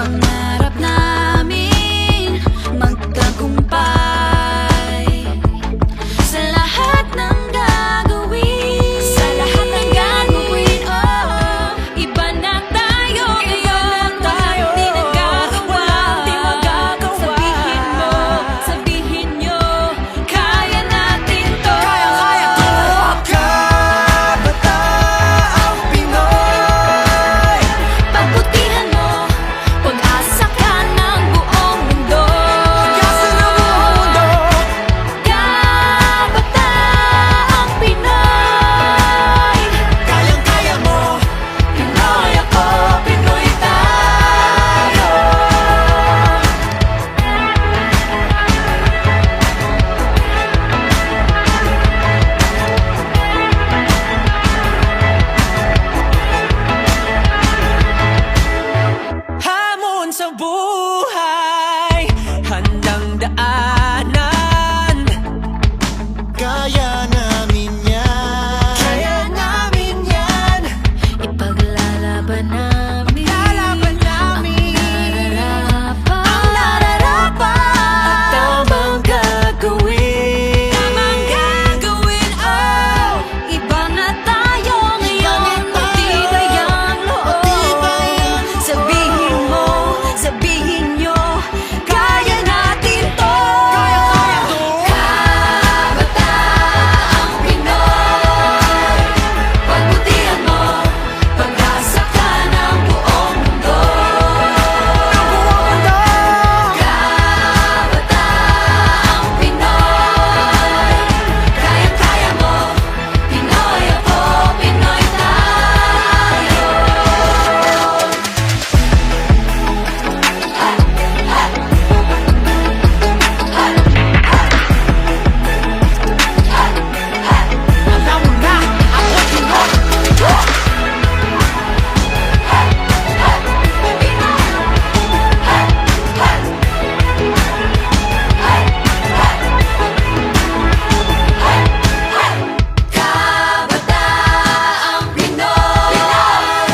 pangarap namin magtagumpay sa lahat ng gagawin. Sa lahat ng gagawin, oh, iba na tayo ngayon. Walang di nagagawa, sabihin nyo, kaya natin to. Kabataang Pinoy, Pagbutihan mo, pag-asa ka ng buong mundo. pag-asa ng buong mundo. Kabataang Pinoy, Kayang-kaya mo, Pinoy ako, Pinoy tayo. hamon sa buhay, handang daanan. Kaya namin yan, kaya namin yan. Ipaglalaban namin Lalaban namin ang nararapat. tamang gagawin. Tamang gagawin, oh, iba na tayo ngayon. Matibay ang loob. Sabihin mo, sabihin nyo, kaya natin to. Kabataang Pinoy, pagbutihan mo, pag-asa ka ng buong mundo. Kabataang Pinoy, kayang-kaya mo, Pinoy ako, Pinoy tayo. Alam mo na, ako Pinoy. Kabataang Pinoy,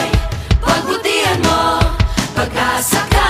pagbutihan mo, pag-asa ka